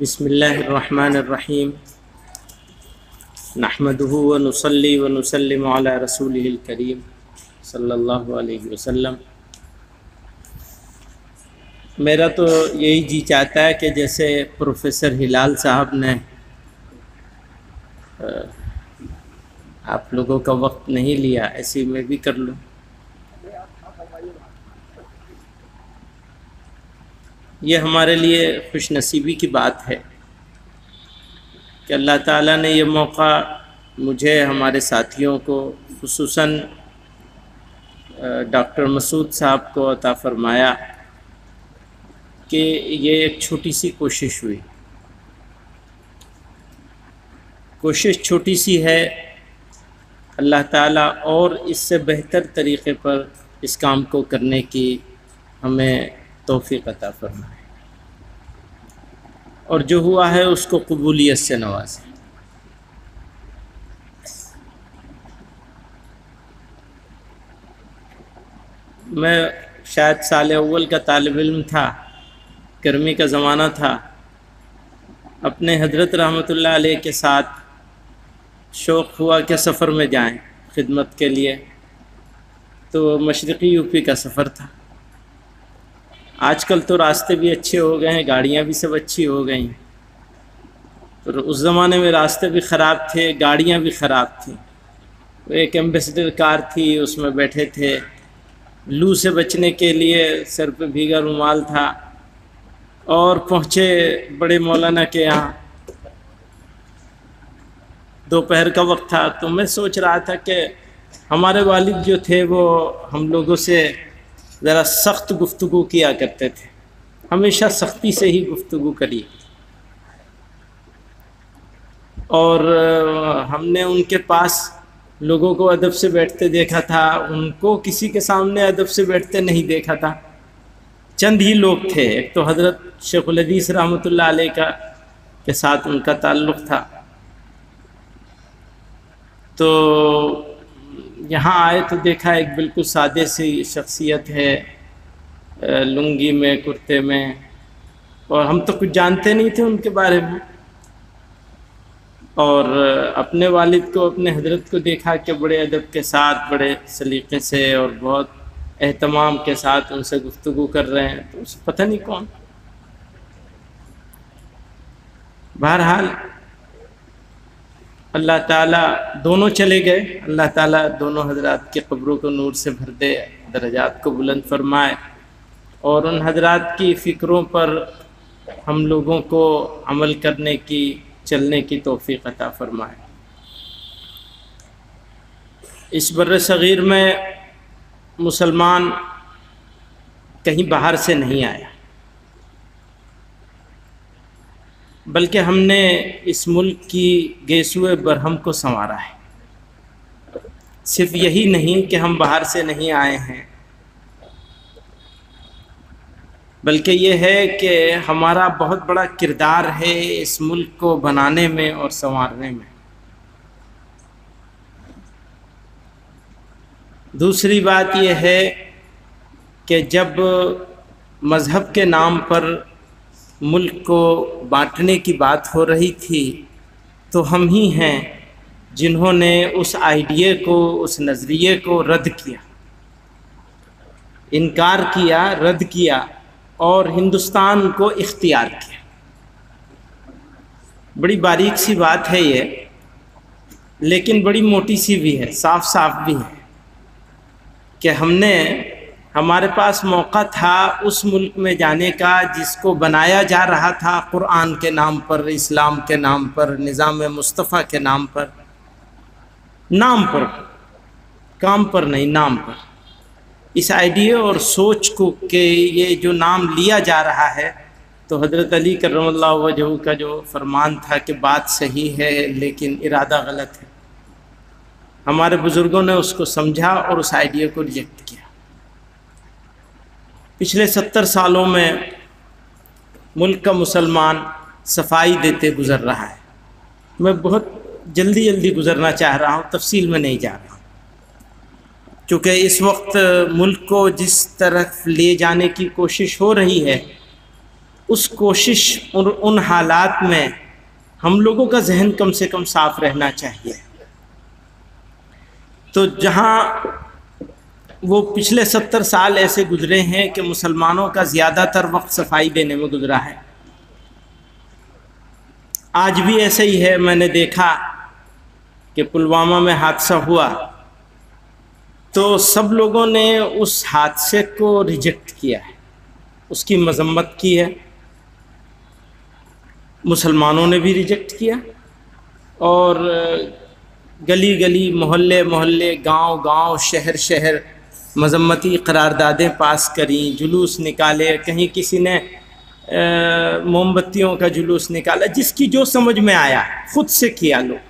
بسم اللہ الرحمن الرحیم نحمدہ ونصلی ونسلم علی رسولہ الکریم صلی اللہ علیہ وسلم۔ میرا تو یہی جی چاہتا ہے کہ جیسے پروفیسر ہلال صاحب نے آپ لوگوں کا وقت نہیں لیا، ایسے میں بھی کر لوں۔ یہ ہمارے لیے خوش نصیبی کی بات ہے کہ اللہ تعالیٰ نے یہ موقع مجھے، ہمارے ساتھیوں کو، خصوصاً ڈاکٹر مسعود صاحب کو عطا فرمایا کہ یہ ایک چھوٹی سی کوشش ہوئی۔ کوشش چھوٹی سی ہے، اللہ تعالیٰ اور اس سے بہتر طریقے پر اس کام کو کرنے کی ہمیں توفیق عطا فرمائے، اور جو ہوا ہے اس کو قبولیت سے نوازے۔ میں شاید سال اول کا طالب علم تھا، گرمی کا زمانہ تھا، اپنے حضرت رحمۃ اللہ علیہ کے ساتھ شوق ہوا کہ سفر میں جائیں خدمت کے لیے، تو مشرقی یو پی کا سفر تھا۔ آج کل تو راستے بھی اچھے ہو گئے ہیں، گاڑیاں بھی سب اچھی ہو گئی ہیں، تو اس زمانے میں راستے بھی خراب تھے، گاڑیاں بھی خراب تھیں۔ ایک ایمبیسڈر کار تھی، اس میں بیٹھے تھے، لو سے بچنے کے لیے سر پہ بھیگا رومال تھا، اور پہنچے بڑے مولانا کے یہاں۔ دوپہر کا وقت تھا، تو میں سوچ رہا تھا کہ ہمارے والد جو تھے وہ ہم لوگوں سے ذرا سخت گفتگو کیا کرتے تھے، ہمیشہ سختی سے ہی گفتگو کری، اور ہم نے ان کے پاس لوگوں کو ادب سے بیٹھتے دیکھا تھا، ان کو کسی کے سامنے ادب سے بیٹھتے نہیں دیکھا تھا۔ چند ہی لوگ تھے، ایک تو حضرت شیخ الحدیث رحمۃ اللہ علیہ کے ساتھ ان کا تعلق تھا۔ تو یہاں آئے تو دیکھا ایک بالکل سادے سی شخصیت ہے، لنگی میں، کرتے میں، اور ہم تو کچھ جانتے نہیں تھے ان کے بارے میں، اور اپنے والد کو، اپنے حضرت کو دیکھا کہ بڑے ادب کے ساتھ، بڑے سلیقے سے اور بہت اہتمام کے ساتھ ان سے گفتگو کر رہے ہیں، تو اسے پتہ نہیں کون۔ بہرحال اللہ تعالیٰ، دونوں چلے گئے، اللہ تعالیٰ دونوں حضرات کی قبروں کو نور سے بھر دے، درجات کو بلند فرمائے، اور ان حضرات کی فکروں پر ہم لوگوں کو عمل کرنے کی، چلنے کی توفیق عطا فرمائے۔ اس بر صغیر میں مسلمان کہیں باہر سے نہیں آیا، بلکہ ہم نے اس ملک کی گیسوئے برہم کو سنوارا ہے۔ صرف یہی نہیں کہ ہم باہر سے نہیں آئے ہیں، بلکہ یہ ہے کہ ہمارا بہت بڑا کردار ہے اس ملک کو بنانے میں اور سنوارنے میں۔ دوسری بات یہ ہے کہ جب مذہب کے نام پر ملک کو بانٹنے کی بات ہو رہی تھی، تو ہم ہی ہیں جنہوں نے اس آئیڈیے کو، اس نظریے کو رد کیا، انکار کیا، رد کیا، اور ہندوستان کو اختیار کیا۔ بڑی باریک سی بات ہے یہ، لیکن بڑی موٹی سی بھی ہے، صاف صاف بھی ہے، کہ ہم نے، ہمارے پاس موقع تھا اس ملک میں جانے کا جس کو بنایا جا رہا تھا قرآن کے نام پر، اسلام کے نام پر، نظام مصطفیٰ کے نام پر، نام پر، کام پر نہیں، نام پر۔ اس آئیڈیا اور سوچ کو کہ یہ جو نام لیا جا رہا ہے، تو حضرت علی کرم اللہ وجہہ کا جو فرمان تھا کہ بات صحیح ہے لیکن ارادہ غلط ہے، ہمارے بزرگوں نے اس کو سمجھا اور اس آئیڈیا کو ریجیکٹ کیا۔ پچھلے 70 سالوں میں ملک کا مسلمان صفائی دیتے گزر رہا ہے۔ میں بہت جلدی گزرنا چاہ رہا ہوں، تفصیل میں نہیں جا رہا ہوں، چونکہ اس وقت ملک کو جس طرف لے جانے کی کوشش ہو رہی ہے، اس کوشش اور ان حالات میں ہم لوگوں کا ذہن کم سے کم صاف رہنا چاہیے. تو جہاں وہ پچھلے 70 سال ایسے گزرے ہیں کہ مسلمانوں کا زیادہ تر وقت صفائی دینے میں گزرا ہے، آج بھی ایسے ہی ہے. میں نے دیکھا کہ پلوامہ میں حادثہ ہوا تو سب لوگوں نے اس حادثے کو ریجیکٹ کیا ہے، اس کی مذمت کی ہے. مسلمانوں نے بھی ریجیکٹ کیا اور گلی گلی، محلے محلے، گاؤں گاؤں، شہر شہر مذمتی قراردادیں پاس کریں، جلوس نکالے. کہیں کسی نے موم بتیوں کا جلوس نکالا، جس کی جو سمجھ میں آیا خود سے کیا لوگ.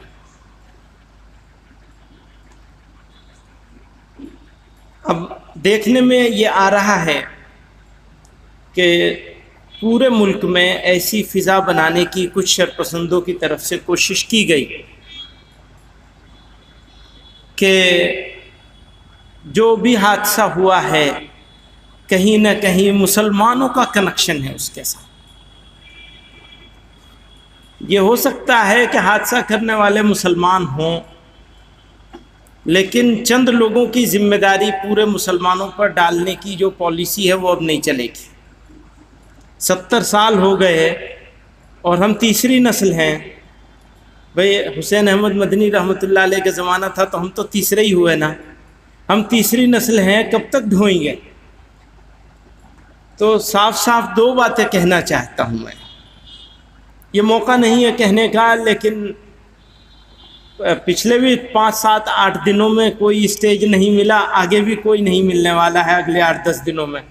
اب دیکھنے میں یہ آ رہا ہے کہ پورے ملک میں ایسی فضا بنانے کی کچھ شرپسندوں کی طرف سے کوشش کی گئی کہ جو بھی حادثہ ہوا ہے کہیں نہ کہیں مسلمانوں کا کنیکشن ہے اس کے ساتھ. یہ ہو سکتا ہے کہ حادثہ کرنے والے مسلمان ہوں، لیکن چند لوگوں کی ذمہ داری پورے مسلمانوں پر ڈالنے کی جو پالیسی ہے وہ اب نہیں چلے گی. 70 سال ہو گئے اور ہم تیسری نسل ہیں. بھئی حسین احمد مدنی رحمۃ اللہ علیہ کا زمانہ تھا تو ہم تو تیسرے ہی ہوئے نا. ہم تیسری نسل ہیں، کب تک ڈھوئیں گے؟ تو صاف صاف 2 باتیں کہنا چاہتا ہوں میں. یہ موقع نہیں ہے کہنے کا، لیکن پچھلے بھی 5 7 8 دنوں میں کوئی اسٹیج نہیں ملا، آگے بھی کوئی نہیں ملنے والا ہے اگلے 8 10 دنوں میں.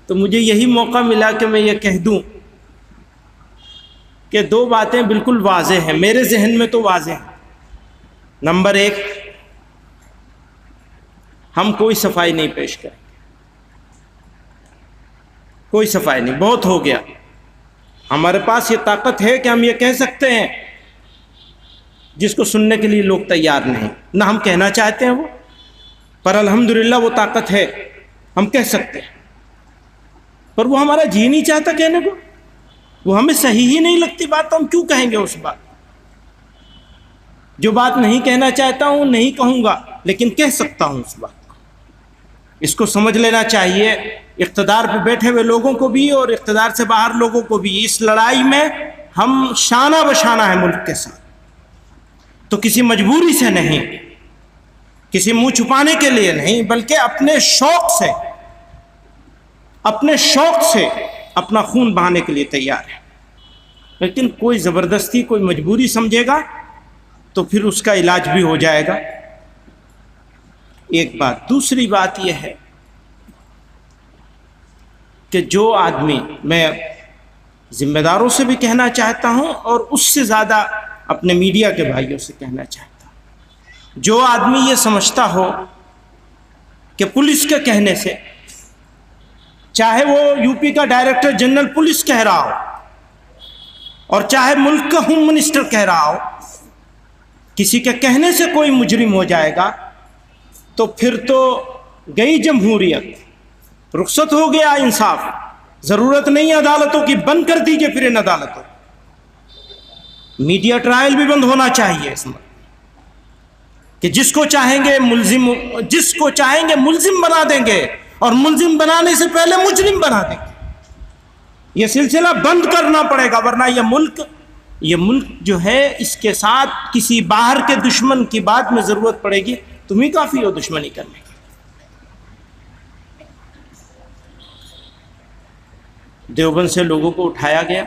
تو مجھے یہی موقع ملا کہ میں یہ کہہ دوں کہ 2 باتیں بالکل واضح ہیں، میرے ذہن میں تو واضح ہیں. نمبر 1، ہم کوئی صفائی نہیں پیش کریں، کوئی صفائی نہیں، بہت ہو گیا. ہمارے پاس یہ طاقت ہے کہ ہم یہ کہہ سکتے ہیں، جس کو سننے کے لیے لوگ تیار نہیں، نہ ہم کہنا چاہتے ہیں وہ، پر الحمدللہ وہ طاقت ہے، ہم کہہ سکتے ہیں. پر وہ ہمارا جی نہیں چاہتا کہنے کو، وہ ہمیں صحیح ہی نہیں لگتی بات، تو ہم کیوں کہیں گے اس بات؟ جو بات نہیں کہنا چاہتا ہوں نہیں کہوں گا، لیکن کہہ سکتا ہوں اس بات کو. اس کو سمجھ لینا چاہیے اقتدار پہ بیٹھے ہوئے لوگوں کو بھی اور اقتدار سے باہر لوگوں کو بھی. اس لڑائی میں ہم شانہ بشانہ ہیں ملک کے ساتھ، تو کسی مجبوری سے نہیں، کسی منہ چھپانے کے لیے نہیں، بلکہ اپنے شوق سے اپنا خون بہانے کے لیے تیار ہے. لیکن کوئی زبردستی، کوئی مجبوری سمجھے گا تو پھر اس کا علاج بھی ہو جائے گا. ایک بات. دوسری بات یہ ہے کہ جو آدمی، میں ذمہ داروں سے بھی کہنا چاہتا ہوں اور اس سے زیادہ اپنے میڈیا کے بھائیوں سے کہنا چاہتا ہوں، جو آدمی یہ سمجھتا ہو کہ پولیس کے کہنے سے، چاہے وہ یو پی کا ڈائریکٹر جنرل پولیس کہہ رہا ہو اور چاہے ملک کا ہوم منسٹر کہہ رہا ہو، کسی کے کہنے سے کوئی مجرم ہو جائے گا تو پھر تو گئی جمہوریت، رخصت ہو گیا انصاف. ضرورت نہیں عدالتوں کی، بند کر دیجئے پھر ان عدالتوں. میڈیا ٹرائل بھی بند ہونا چاہیے اس میں، کہ جس کو چاہیں گے ملزم بنا دیں گے اور ملزم بنانے سے پہلے مجرم بنا دیں گے. یہ سلسلہ بند کرنا پڑے گا، ورنہ یہ ملک جو ہے اس کے ساتھ کسی باہر کے دشمن کی بعد میں ضرورت پڑے گی. تم ہی کافی ہو دشمنی کرنے کی. دیوبند سے لوگوں کو اٹھایا گیا.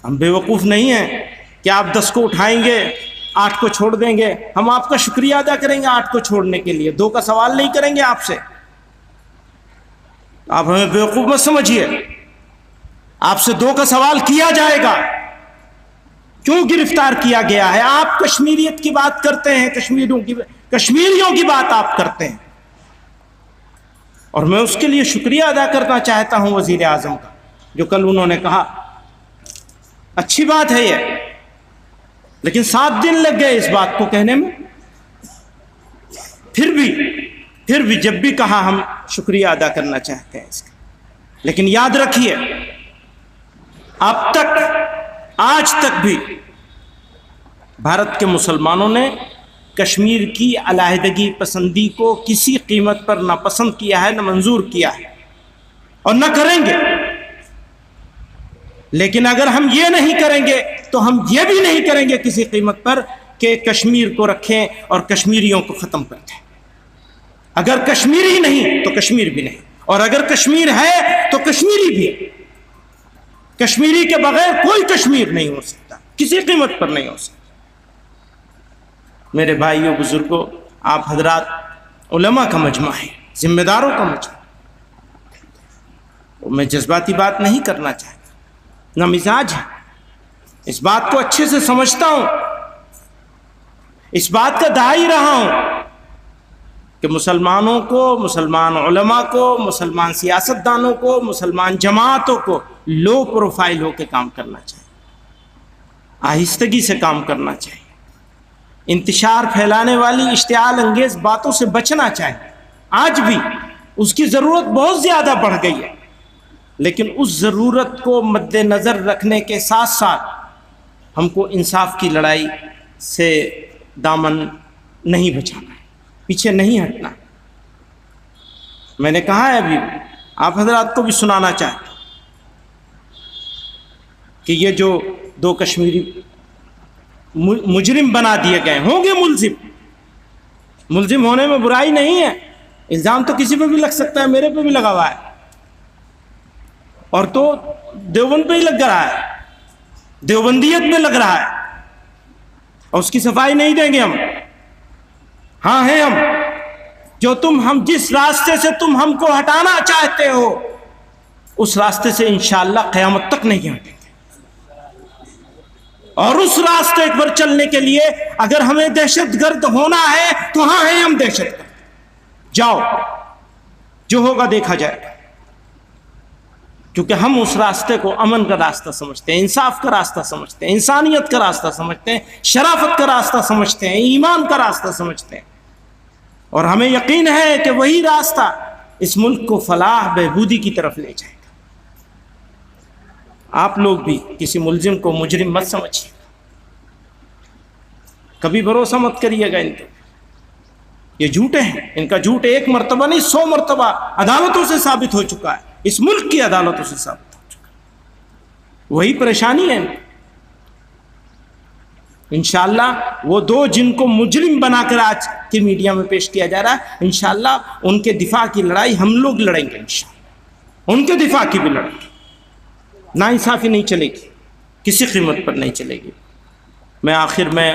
ہم بے وقوف نہیں ہیں کہ آپ 10 کو اٹھائیں گے 8 کو چھوڑ دیں گے. ہم آپ کا شکریہ ادا کریں گے 8 کو چھوڑنے کے لیے، 2 کا سوال نہیں کریں گے آپ سے. آپ ہمیں بے وقوف مت سمجھیے. آپ سے 2 کا سوال کیا جائے گا، کیوں گرفتار کیا گیا ہے. آپ کشمیریت کی بات کرتے ہیں، کشمیریوں کی بات آپ کرتے ہیں، اور میں اس کے لیے شکریہ ادا کرنا چاہتا ہوں وزیر اعظم کا، جو کل انہوں نے کہا. اچھی بات ہے یہ، لیکن 7 دن لگ گئے اس بات کو کہنے میں. پھر بھی جب بھی کہا ہم شکریہ ادا کرنا چاہتے ہیں اس کا. لیکن یاد رکھیے اب تک آج تک بھی بھارت کے مسلمانوں نے کشمیر کی علیحدگی پسندی کو کسی قیمت پر نہ پسند کیا ہے، نہ منظور کیا ہے، اور نہ کریں گے۔ لیکن اگر ہم یہ نہیں کریں گے تو ہم یہ بھی نہیں کریں گے کسی قیمت پر کہ کشمیر کو رکھیں اور کشمیریوں کو ختم کر دیں۔ اگر کشمیر ہی نہیں تو کشمیر بھی نہیں، اور اگر کشمیر ہے تو کشمیری بھی ہے۔ کشمیری کے بغیر کوئی کشمیر نہیں ہو سکتا، کسی قیمت پر نہیں ہو سکتا۔ میرے بھائیوں بزرگوں، آپ حضرات علماء کا مجمع ہے، ذمہ داروں کا مجمع۔ میں جذباتی بات نہیں کرنا چاہتا، نہ مزاج ہے، اس بات کو اچھے سے سمجھتا ہوں، اس بات کا داعی رہا ہوں کہ مسلمانوں کو، مسلمان علماء کو، مسلمان سیاستدانوں کو، مسلمان جماعتوں کو لو پروفائل ہو کے کام کرنا چاہیے، آہستگی سے کام کرنا چاہیے، انتشار پھیلانے والی اشتعال انگیز باتوں سے بچنا چاہیے۔ آج بھی اس کی ضرورت بہت زیادہ بڑھ گئی ہے، لیکن اس ضرورت کو مد نظر رکھنے کے ساتھ ساتھ ہم کو انصاف کی لڑائی سے دامن نہیں بچانا ہے، پیچھے نہیں ہٹنا۔ میں نے کہا ہے، ابھی آپ حضرات کو بھی سنانا چاہتا ہوں کہ یہ جو 2 کشمیری مجرم بنا دیے گئے، ہوں گے ملزم ہونے میں برائی نہیں ہے، الزام تو کسی پہ بھی لگ سکتا ہے، میرے پہ بھی لگا ہوا ہے، اور تو دیوبند پہ ہی لگ رہا ہے، دیوبندیت پہ لگ رہا ہے، اور اس کی صفائی نہیں دیں گے ہم۔ ہاں ہیں ہم، جو ہم جس راستے سے تم ہم کو ہٹانا چاہتے ہو اس راستے سے انشاءاللہ قیامت تک نہیں ہٹیں گے، اور اس راستے پر چلنے کے لیے اگر ہمیں دہشت گرد ہونا ہے تو ہاں ہیں ہم دہشت گرد، جاؤ جو ہوگا دیکھا جائے گا، کیونکہ ہم اس راستے کو امن کا راستہ سمجھتے ہیں، انصاف کا راستہ سمجھتے ہیں، انسانیت کا راستہ سمجھتے ہیں، شرافت کا راستہ سمجھتے ہیں، ایمان کا راستہ سمجھتے ہیں، اور ہمیں یقین ہے کہ وہی راستہ اس ملک کو فلاح بہبودی کی طرف لے جائے گا۔ آپ لوگ بھی کسی ملزم کو مجرم مت سمجھیے، کبھی بھروسہ مت کریے گا ان پہ، یہ جھوٹے ہیں، ان کا جھوٹ 1 مرتبہ نہیں 100 مرتبہ عدالتوں سے ثابت ہو چکا ہے، اس ملک کی عدالتوں سے ثابت ہو چکا ہے، وہی پریشانی ہے۔ انشاءاللہ وہ 2 جن کو مجرم بنا کر آج کی میڈیا میں پیش کیا جا رہا ہے، انشاءاللہ ان کے دفاع کی لڑائی ہم لوگ لڑیں گے، انشاءاللہ ان کے دفاع کی بھی لڑیں گے، ناانصافی نہیں چلے گی، کسی قیمت پر نہیں چلے گی۔ میں آخر میں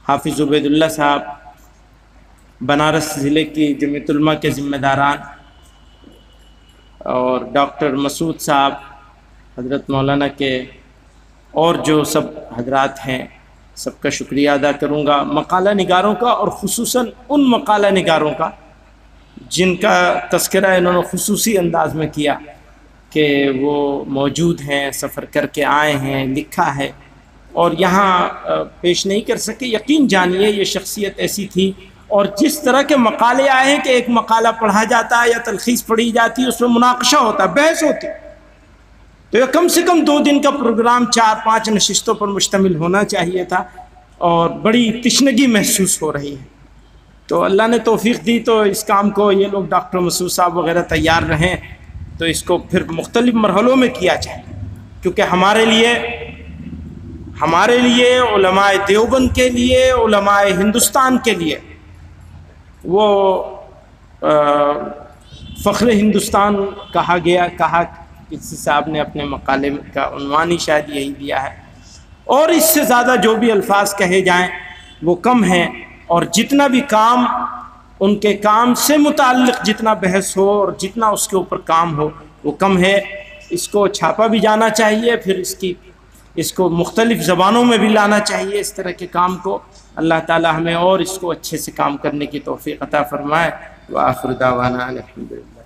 حافظ عبید اللہ صاحب، بنارس ضلع کی جمعیت علماء کے ذمہ داران، اور ڈاکٹر مسعود صاحب، حضرت مولانا کے، اور جو سب حضرات ہیں، سب کا شکریہ ادا کروں گا، مقالہ نگاروں کا، اور خصوصاً ان مقالہ نگاروں کا جن کا تذکرہ انہوں نے خصوصی انداز میں کیا کہ وہ موجود ہیں، سفر کر کے آئے ہیں، لکھا ہے اور یہاں پیش نہیں کر سکے۔ یقین جانیے یہ شخصیت ایسی تھی، اور جس طرح کے مقالے آئے ہیں کہ ایک مقالہ پڑھا جاتا ہے یا تلخیص پڑھی جاتی ہے، اس میں مناقشہ ہوتا ہے، بحث ہوتی ہے، تو یہ کم سے کم 2 دن کا پروگرام 4-5 نشستوں پر مشتمل ہونا چاہیے تھا، اور بڑی تشنگی محسوس ہو رہی ہے۔ تو اللہ نے توفیق دی تو اس کام کو یہ لوگ ڈاکٹر مسعود صاحب وغیرہ تیار رہیں تو اس کو پھر مختلف مرحلوں میں کیا جائے، کیونکہ ہمارے لیے علماء دیوبند کے لیے، علماء ہندوستان کے لیے وہ فخر ہندوستان کہا کسی صاحب نے اپنے مقالے کا عنوان ہی شاید یہی دیا ہے، اور اس سے زیادہ جو بھی الفاظ کہے جائیں وہ کم ہیں، اور جتنا بھی کام ان کے کام سے متعلق جتنا بحث ہو اور جتنا اس کے اوپر کام ہو وہ کم ہے۔ اس کو چھاپا بھی جانا چاہیے، پھر اس کو مختلف زبانوں میں بھی لانا چاہیے، اس طرح کے کام کو۔ اللہ تعالی ہمیں اور اس کو اچھے سے کام کرنے کی توفیق عطا فرمائے۔ وآخر دعوانا الحمدللہ۔